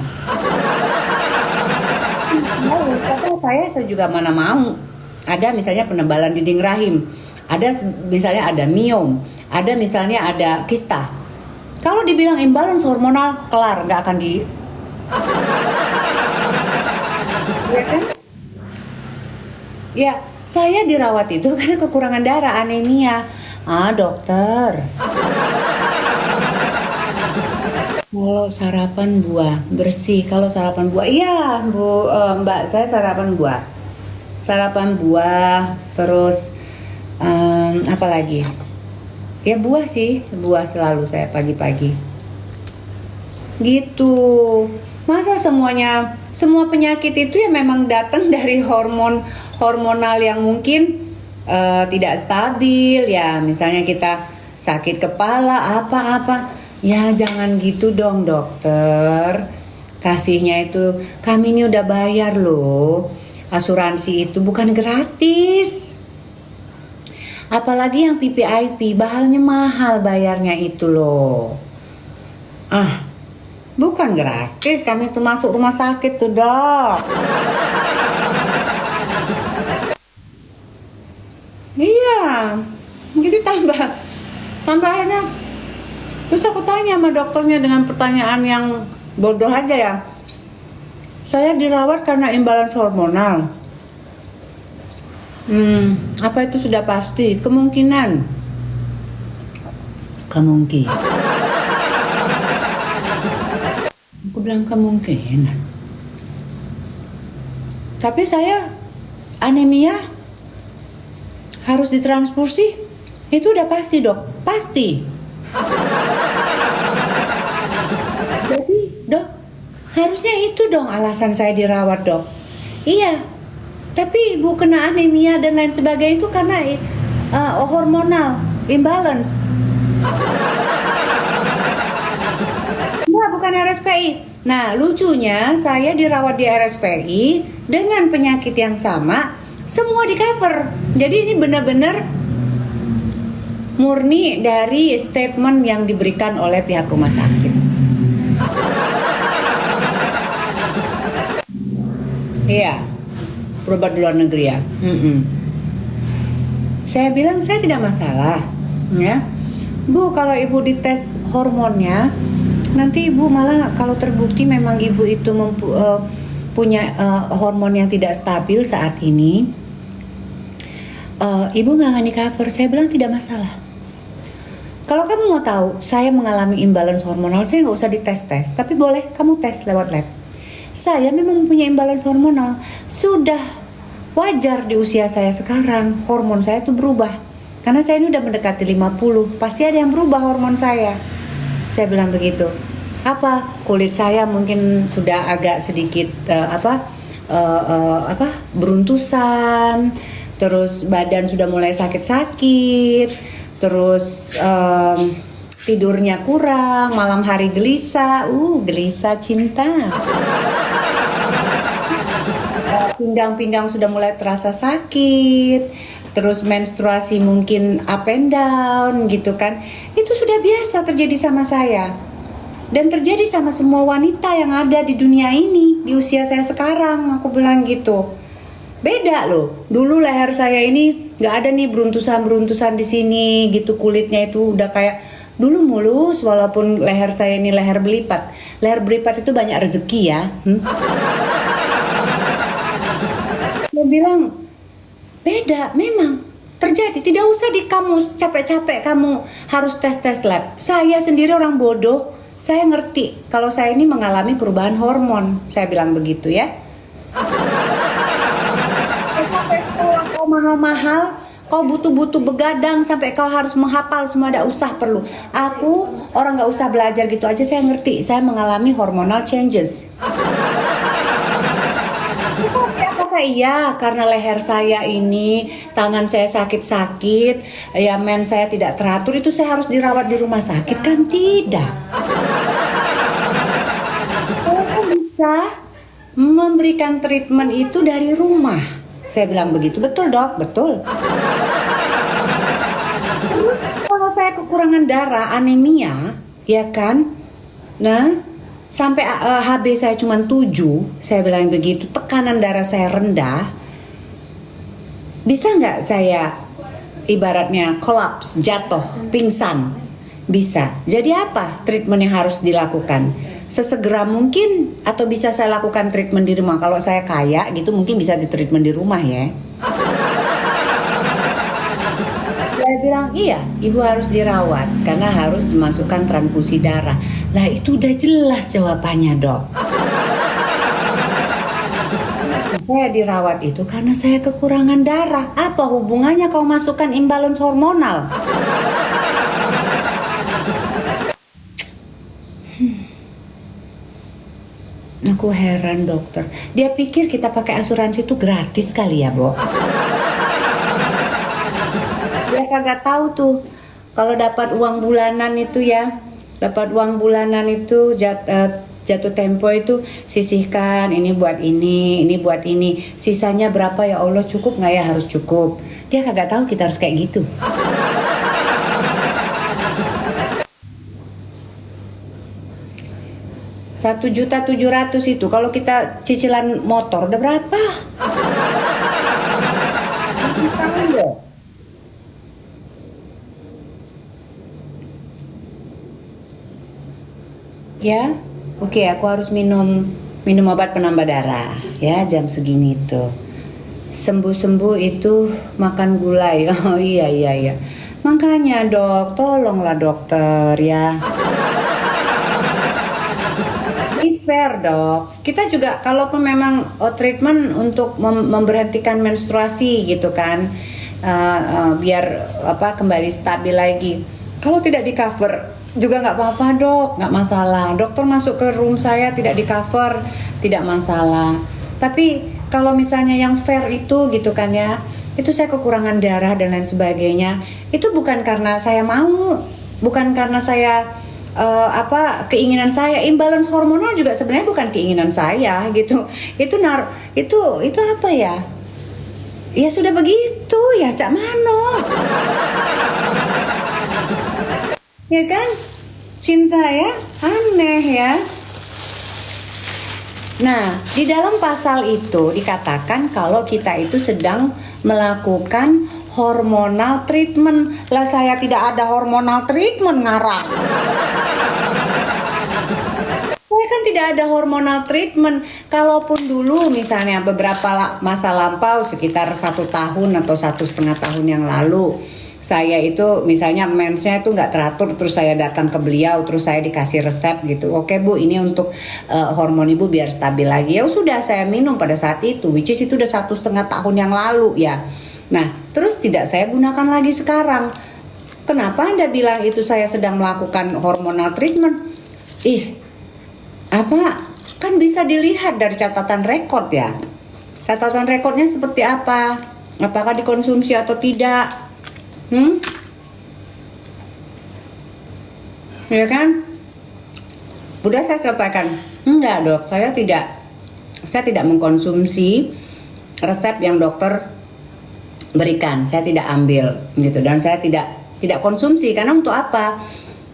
Tapi saya juga mana mau. Ada misalnya penebalan dinding rahim, ada misalnya ada miom, ada misalnya ada kista. Kalau dibilang imbalance hormonal, kelar, nggak akan di. Ya kan? Ya, saya dirawat itu karena kekurangan darah, anemia. Dokter. Kalau sarapan buah bersih, kalau sarapan buah, iya Bu, Mbak, saya sarapan buah. Sarapan buah, terus apa lagi? Ya buah sih, buah selalu saya pagi-pagi. Gitu. Masa semua penyakit itu ya memang datang dari hormonal yang mungkin tidak stabil ya. Misalnya kita sakit kepala apa-apa. Ya jangan gitu dong dokter. Kasihnya itu kami ini udah bayar loh. Asuransi itu bukan gratis. Apalagi yang PPIP, bahalnya mahal bayarnya itu loh. Bukan gratis, kami tuh masuk rumah sakit tuh dok. Iya, jadi tambahnya. Terus aku tanya sama dokternya dengan pertanyaan yang bodoh aja ya. Saya dirawat karena imbalans hormonal. Apa itu sudah pasti? Kemungkinan. Aku bilang kemungkinan. Tapi saya anemia harus ditransfusi. Itu udah pasti, Dok. Pasti. Jadi, Dok, harusnya itu dong alasan saya dirawat, Dok. Iya. Tapi Ibu kena anemia dan lain sebagainya itu karena hormonal imbalance. Enggak, bukan RSPI. Nah, lucunya saya dirawat di RSPI dengan penyakit yang sama, semua di cover. Jadi ini benar-benar murni dari statement yang diberikan oleh pihak rumah sakit. Iya, berobat di luar negeri ya. Saya bilang saya tidak masalah, ya. Bu, kalau ibu dites hormonnya, nanti ibu malah kalau terbukti memang ibu itu punya hormon yang tidak stabil saat ini, ibu nggak akan di cover. Saya bilang tidak masalah. Kalau kamu mau tahu saya mengalami imbalance hormonal, saya nggak usah dites-tes, tapi boleh kamu tes lewat lab. Saya memang mempunyai imbalance hormonal. Sudah wajar di usia saya sekarang, hormon saya itu berubah. Karena saya ini udah mendekati 50, pasti ada yang berubah hormon saya. Saya bilang begitu. Apa? Kulit saya mungkin sudah agak sedikit beruntusan, terus badan sudah mulai sakit-sakit, terus tidurnya kurang, malam hari gelisah, gelisah cinta. Pinggang-pinggang sudah mulai terasa sakit, terus menstruasi mungkin up and down gitu kan. Itu sudah biasa terjadi sama saya. Dan terjadi sama semua wanita yang ada di dunia ini, di usia saya sekarang, aku bilang gitu. Beda loh, dulu leher saya ini nggak ada nih beruntusan-beruntusan di sini gitu, kulitnya itu udah kayak dulu mulus, walaupun leher saya ini leher belipat. Leher belipat itu banyak rezeki ya. Dia bilang, beda memang terjadi. Tidak usah di kamu capek-capek kamu harus tes-tes lab. Saya sendiri orang bodoh, saya ngerti kalau saya ini mengalami perubahan hormon. Saya bilang begitu ya. Kau mahal-mahal, kau butuh-butuh begadang sampai kau harus menghafal semua, ada usah perlu. Aku orang nggak usah belajar gitu aja, saya ngerti. Saya mengalami hormonal changes. Apakah iya karena leher saya ini, tangan saya sakit-sakit, ya men saya tidak teratur, itu saya harus dirawat di rumah sakit? Kan tidak. Saya bisa memberikan treatment itu dari rumah. Saya bilang begitu. Betul dok, betul. Kalau saya kekurangan darah, anemia, ya kan? Nah, sampai HB saya cuma 7, saya bilang begitu, tekanan darah saya rendah. Bisa nggak saya ibaratnya kolaps, jatuh, pingsan? Bisa. Jadi apa treatment yang harus dilakukan? Sesegera mungkin, atau bisa saya lakukan treatment di rumah. Kalau saya kaya gitu mungkin bisa di treatment di rumah ya. Saya bilang iya, ibu harus dirawat karena harus dimasukkan transfusi darah. Lah itu udah jelas jawabannya dok. Saya dirawat itu karena saya kekurangan darah. Apa hubungannya kau masukkan imbalance hormonal? Aku heran dokter. Dia pikir kita pakai asuransi itu gratis kali ya, Bo. Dia kagak tahu tuh kalau dapat uang bulanan itu ya. Dapat uang bulanan itu jatuh tempo itu sisihkan, ini buat ini buat ini. Sisanya berapa ya Allah, cukup nggak ya? Harus cukup. Dia kagak tahu kita harus kayak gitu. Rp1.700.000 itu kalau kita cicilan motor udah berapa? Ya, oke, aku harus minum minum obat penambah darah ya jam segini tuh. Sembuh-sembuh itu makan gulai. Oh iya. Makanya dok, tolonglah dokter ya. Ini fair dok. Kita juga kalaupun memang treatment untuk memberhentikan menstruasi gitu kan, biar kembali stabil lagi. Kalau tidak di cover juga nggak apa-apa dok, nggak masalah. Dokter masuk ke room saya tidak di cover, tidak masalah. Tapi kalau misalnya yang fair itu gitu kan ya, itu saya kekurangan darah dan lain sebagainya. Itu bukan karena saya mau, bukan karena saya keinginan saya. Imbalance hormonal juga sebenarnya bukan keinginan saya gitu. Itu apa ya? Ya sudah begitu ya Cak Mano. Ya kan? Cinta ya, aneh ya. Nah, di dalam pasal itu dikatakan kalau kita itu sedang melakukan hormonal treatment. Lah saya tidak ada hormonal treatment ngarang. Saya kan tidak ada hormonal treatment. Kalaupun dulu misalnya beberapa masa lampau sekitar 1 tahun atau 1,5 tahun yang lalu, saya itu misalnya mensnya itu nggak teratur, terus saya datang ke beliau, terus saya dikasih resep gitu. Oke bu, ini untuk hormon ibu biar stabil lagi. Ya sudah saya minum pada saat itu, which is itu udah 1,5 tahun yang lalu ya. Nah terus tidak saya gunakan lagi sekarang. Kenapa Anda bilang itu saya sedang melakukan hormonal treatment? Kan bisa dilihat dari catatan rekod ya. Catatan rekodnya seperti apa? Apakah dikonsumsi atau tidak? Ya kan? Udah saya sampaikan. Enggak dok, saya tidak mengkonsumsi resep yang dokter berikan. Saya tidak ambil gitu, dan saya tidak konsumsi karena untuk apa?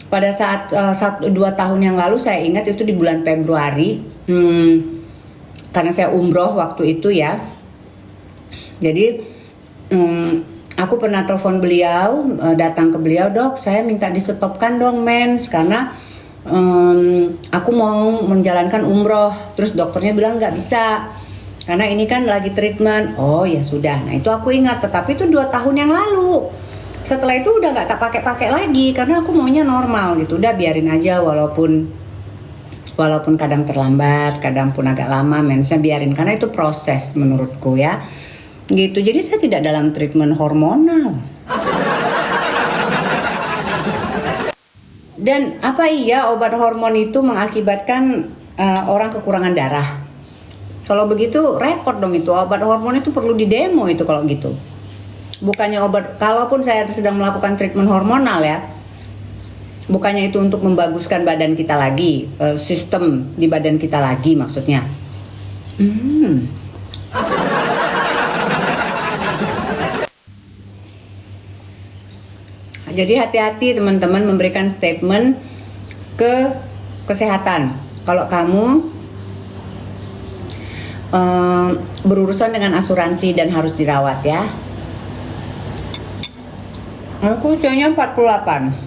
Pada saat 1-2 tahun yang lalu saya ingat itu di bulan Februari, karena saya umroh waktu itu ya. Jadi aku pernah telepon beliau, datang ke beliau, dok saya minta disetopkan dong mens karena aku mau menjalankan umroh. Terus dokternya bilang nggak bisa karena ini kan lagi treatment. Oh ya sudah, nah itu aku ingat, tetapi itu 2 tahun yang lalu. Setelah itu udah nggak tak pakai lagi karena aku maunya normal gitu. Udah biarin aja walaupun kadang terlambat, kadang pun agak lama mensnya, biarin karena itu proses menurutku ya. Gitu. Jadi saya tidak dalam treatment hormonal. Dan apa iya obat hormon itu mengakibatkan orang kekurangan darah? Kalau begitu repot dong itu. Obat hormon itu perlu didemo itu kalau gitu. Bukannya obat, kalaupun saya sedang melakukan treatment hormonal ya, bukannya itu untuk membaguskan badan kita lagi, sistem di badan kita lagi maksudnya. Jadi hati-hati teman-teman memberikan statement ke kesehatan. Kalau kamu berurusan dengan asuransi dan harus dirawat ya. Aku usianya 48.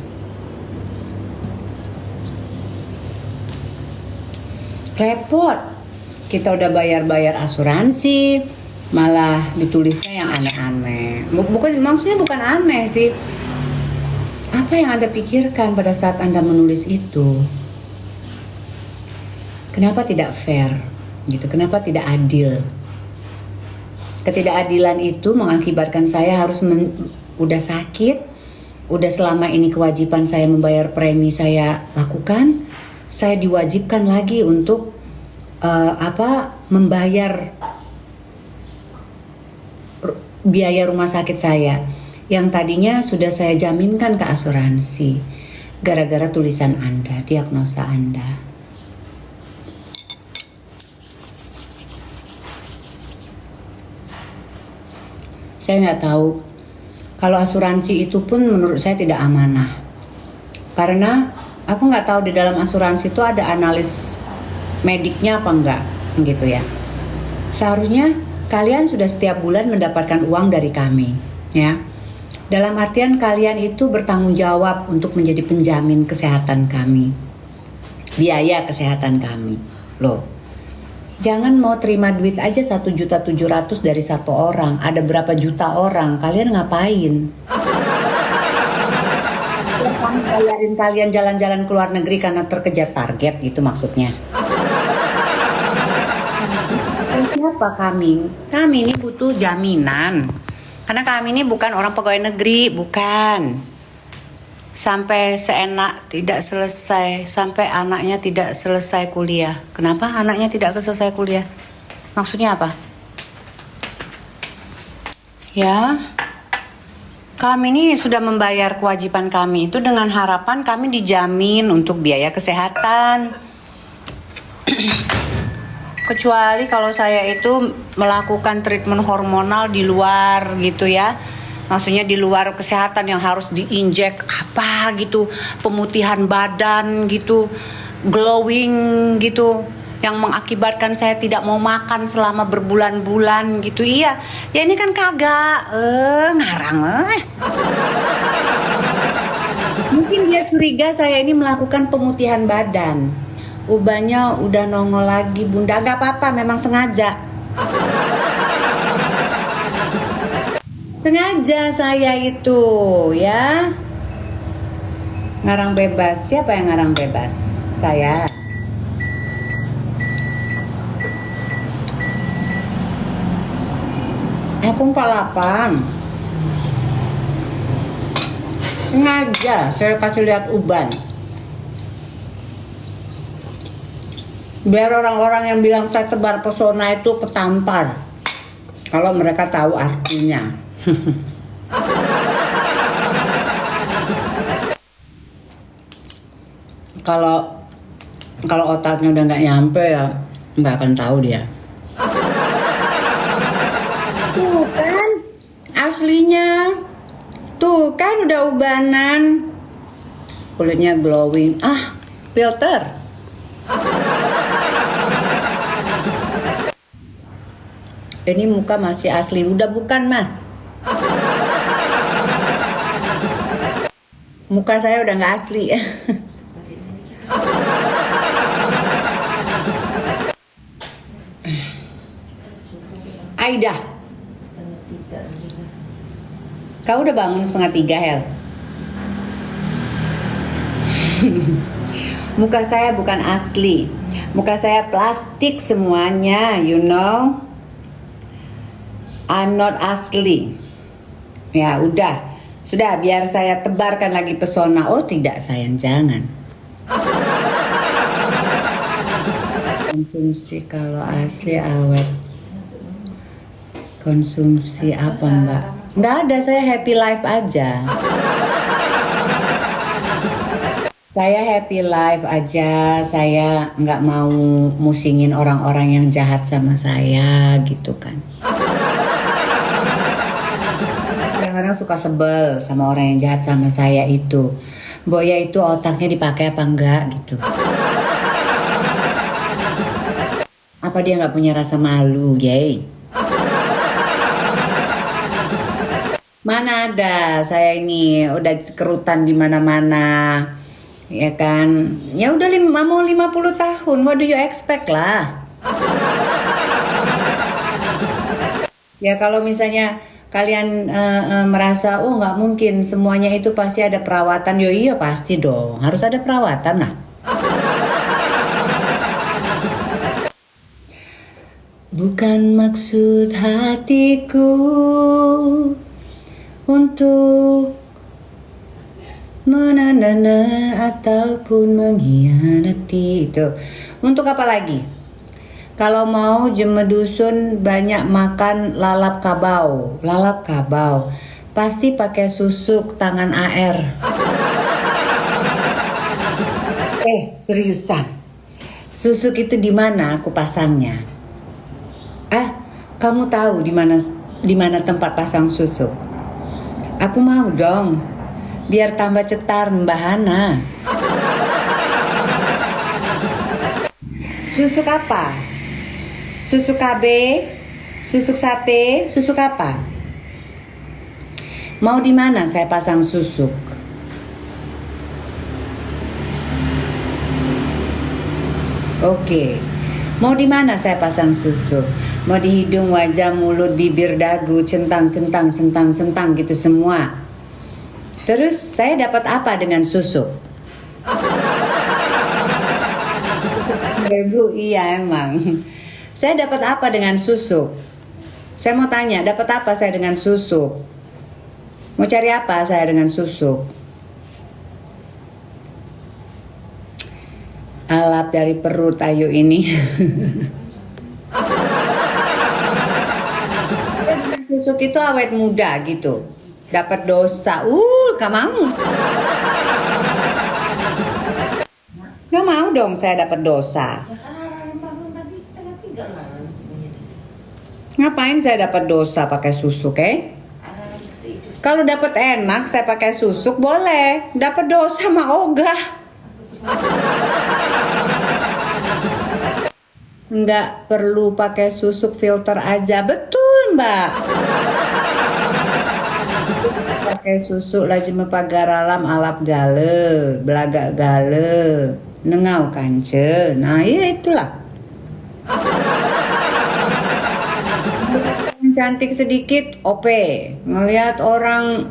Repot. Kita udah bayar asuransi, malah ditulisnya yang aneh-aneh. Maksudnya bukan aneh sih. Apa yang Anda pikirkan pada saat Anda menulis itu? Kenapa tidak fair? Gitu. Kenapa tidak adil? Ketidakadilan itu mengakibatkan saya harus udah sakit, udah selama ini kewajiban saya membayar premi saya lakukan, saya diwajibkan lagi untuk membayar biaya rumah sakit saya yang tadinya sudah saya jaminkan ke asuransi gara-gara tulisan Anda, diagnosa Anda. Saya nggak tahu. Kalau asuransi itu pun menurut saya tidak amanah. Karena aku nggak tahu di dalam asuransi itu ada analis mediknya apa enggak gitu ya. Seharusnya kalian sudah setiap bulan mendapatkan uang dari kami ya. Dalam artian kalian itu bertanggung jawab untuk menjadi penjamin kesehatan kami. Biaya kesehatan kami. Loh. Jangan mau terima duit aja 1.700.000 dari satu orang. Ada berapa juta orang? Kalian ngapain? Ya, kami bayarin kalian jalan-jalan ke luar negeri karena terkejar target gitu maksudnya. Siapa kami? Kami ini butuh jaminan. Karena kami ini bukan orang pegawai negeri, bukan. Sampai seenak tidak selesai, sampai anaknya tidak selesai kuliah. Kenapa anaknya tidak selesai kuliah? Maksudnya apa? Ya, kami ini sudah membayar kewajiban kami itu dengan harapan kami dijamin untuk biaya kesehatan. Kecuali kalau saya itu melakukan treatment hormonal di luar gitu ya. Maksudnya di luar kesehatan yang harus diinjek apa gitu, pemutihan badan gitu, glowing gitu, yang mengakibatkan saya tidak mau makan selama berbulan-bulan gitu. Iya, ya ini kan kagak, ngarang. Mungkin dia curiga saya ini melakukan pemutihan badan. Ubannya udah nongol lagi, Bunda. Gak apa-apa, memang sengaja. Sengaja saya itu, ya. Ngarang bebas. Siapa yang ngarang bebas? Saya. Aku 48. Sengaja saya kasih lihat uban. Biar orang-orang yang bilang saya tebar pesona itu ketampar. Kalau mereka tahu artinya. Kalau otaknya udah nggak nyampe ya nggak akan tahu dia. Tuh kan aslinya, tuh kan udah ubanan, kulitnya glowing. Filter. Ini muka masih asli, udah bukan mas. Muka saya udah nggak asli. Aida, kau udah bangun 2:30 Hel? Muka saya bukan asli, muka saya plastik semuanya, you know. I'm not asli. Ya udah, sudah biar saya tebarkan lagi pesona. Oh tidak sayang, jangan. Konsumsi kalau asli awet. Konsumsi apa mbak? Nggak ada, saya happy life aja. Saya happy life aja, saya nggak mau musingin orang-orang yang jahat sama saya gitu kan. Kadang-kadang suka sebel sama orang yang jahat sama saya itu. Boya itu otaknya dipakai apa enggak gitu. Apa dia nggak punya rasa malu, yey? Mana ada, saya ini udah kerutan di mana-mana. Ya kan, ya udah mau 50 tahun, what do you expect lah. Ya kalau misalnya kalian merasa oh nggak mungkin semuanya itu pasti ada perawatan, yo iya pasti dong, harus ada perawatan lah. Bukan maksud hatiku untuk menanana ataupun mengkhianati. Itu untuk apa lagi? Kalau mau jeme dusun banyak makan lalap kabau. Lalap kabau pasti pakai susuk tangan AR. Seriusan, susuk itu di mana aku pasangnya? Kamu tahu di mana tempat pasang susuk? Aku mau dong, biar tambah cetar Mbak Hana. Susuk apa? Susuk KB? Susuk sate? Susuk apa? Mau di mana saya pasang susuk? Oke. Mau di mana saya pasang susuk? Mau di hidung, wajah, mulut, bibir, dagu, centang, centang, centang, centang gitu semua. Terus saya dapat apa dengan susuk? Ibu, iya emang. Saya dapat apa dengan susuk? Saya mau tanya, dapat apa saya dengan susuk? Mau cari apa saya dengan susuk? Alap dari perut Ayu ini. Susuk itu awet muda gitu. Dapat dosa. Gak mau. Gak mau dong saya dapat dosa. Ngapain saya dapat dosa pakai susuk, Kalau dapat enak saya pakai susuk boleh. Dapat dosa mah ogah. Nggak perlu pakai susuk filter aja, betul Mbak. Pakai susuk lajeng pagaralam alap gale, belagak gale, nengau kance. Nah iya itulah. Cantik sedikit OP, ngelihat orang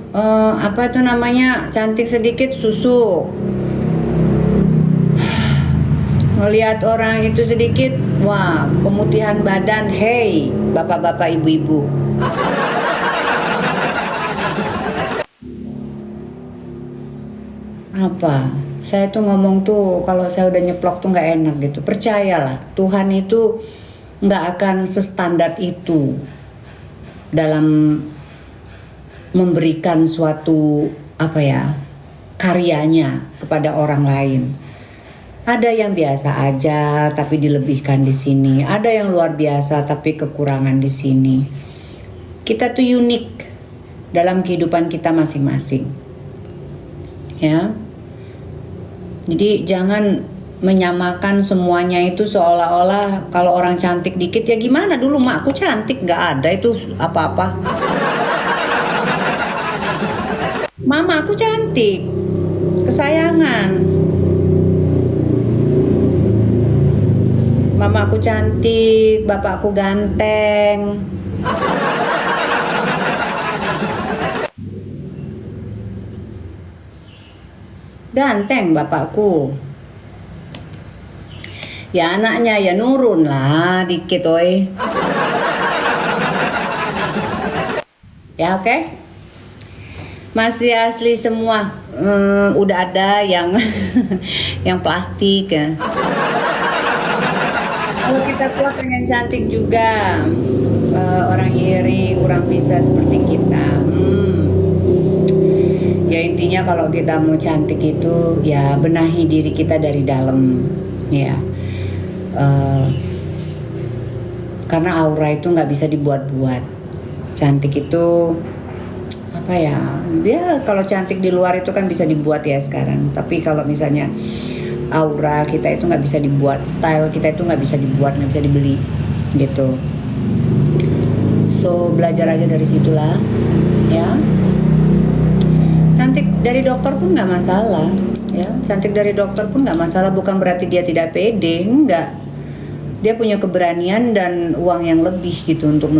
apa itu namanya cantik sedikit susuk. Ngelihat orang itu sedikit, wah pemutihan badan, hey bapak-bapak ibu-ibu. Apa? Saya tuh ngomong tuh kalau saya udah nyeplok tuh nggak enak gitu. Percayalah, Tuhan itu nggak akan sestandar itu dalam memberikan suatu apa ya karyanya kepada orang lain. Ada yang biasa aja tapi dilebihkan di sini. Ada yang luar biasa tapi kekurangan di sini. Kita tuh unik dalam kehidupan kita masing-masing. Ya. Jadi jangan menyamakan semuanya itu seolah-olah kalau orang cantik dikit ya gimana dulu makku cantik, nggak ada itu apa-apa. Mama aku cantik, kesayangan. Mama aku cantik, bapak aku ganteng. Ganteng bapakku. Ya anaknya ya nurun lah dikit oi. Ya oke. Masih asli semua. Udah ada yang yang plastik ya. Kalau kita tua pengen cantik juga, orang iri kurang bisa seperti kita. Ya intinya kalau kita mau cantik itu ya benahi diri kita dari dalam, ya. Karena aura itu nggak bisa dibuat-buat. Cantik itu apa ya? Dia kalau cantik di luar itu kan bisa dibuat ya sekarang. Tapi kalau misalnya aura kita itu nggak bisa dibuat, style kita itu nggak bisa dibuat, nggak bisa dibeli gitu. So belajar aja dari situlah ya. Cantik dari dokter pun nggak masalah ya, cantik dari dokter pun nggak masalah, bukan berarti dia tidak pede, enggak. Dia punya keberanian dan uang yang lebih gitu untuk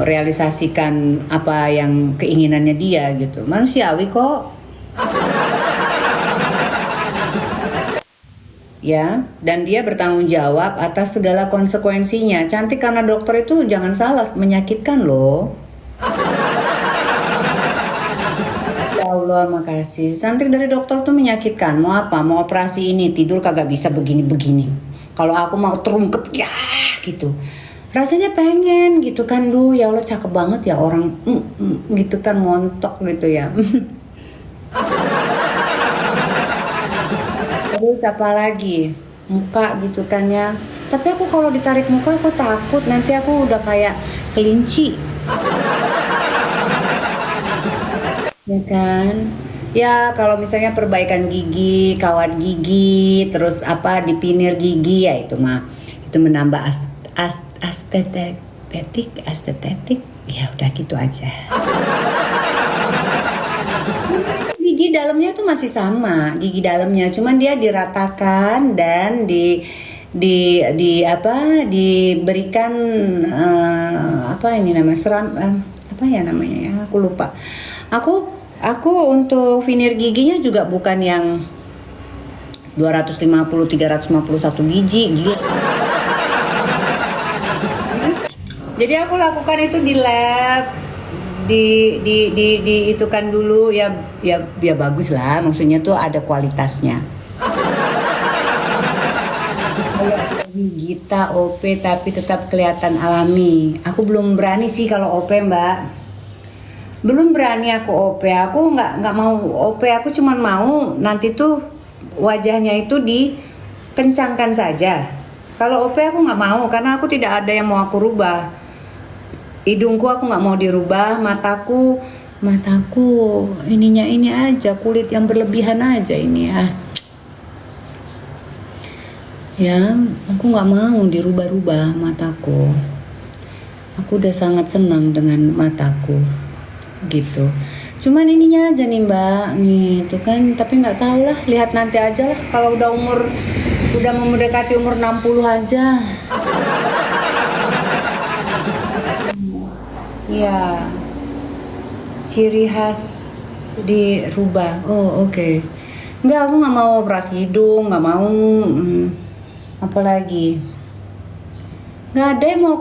merealisasikan apa yang keinginannya dia gitu. Manusiawi kok. Ya, dan dia bertanggung jawab atas segala konsekuensinya. Cantik karena dokter itu jangan salah, menyakitkan loh. Ya Allah, makasih. Cantik dari dokter tuh menyakitkan. Mau apa? Mau operasi ini, tidur kagak bisa begini-begini. Kalau aku mau terungkep ya gitu. Rasanya pengen gitu kan, duh ya Allah cakep banget ya orang gitu kan, montok gitu ya. Terus apa lagi? Muka gitu kan ya. Tapi aku kalau ditarik muka aku takut nanti aku udah kayak kelinci. Ya kan? Ya kalau misalnya perbaikan gigi, kawat gigi, terus apa dipinir gigi ya itu mah itu menambah estetik. Ya udah gitu aja. Gigi Gigi dalamnya tuh masih sama, gigi dalamnya, cuman dia diratakan dan diberikan apa ini namanya apa ya namanya ya, aku lupa. Aku untuk veneer giginya juga bukan yang 250 351 biji, gila. Jadi aku lakukan itu di lab, di itukan dulu ya bagus lah, maksudnya tuh ada kualitasnya. Gita OP tapi tetap kelihatan alami. Aku belum berani sih kalau OP, Mbak. Belum berani aku OP. Aku nggak mau OP. Aku cuman mau nanti tuh wajahnya itu dikencangkan saja. Kalau OP aku nggak mau karena aku tidak ada yang mau aku rubah. Hidungku aku nggak mau dirubah, mataku ininya ini aja, kulit yang berlebihan aja ini ya. Ya, aku nggak mau dirubah-rubah mataku. Aku udah sangat senang dengan mataku, gitu. Cuman ininya aja nih Mbak, nih itu kan, tapi nggak tahu lah, lihat nanti aja lah. Kalau udah mendekati umur 60 aja. Ya, ciri khas dirubah. Oh oke. Enggak, aku nggak mau operasi hidung, nggak mau. Apalagi nggak ada yang mau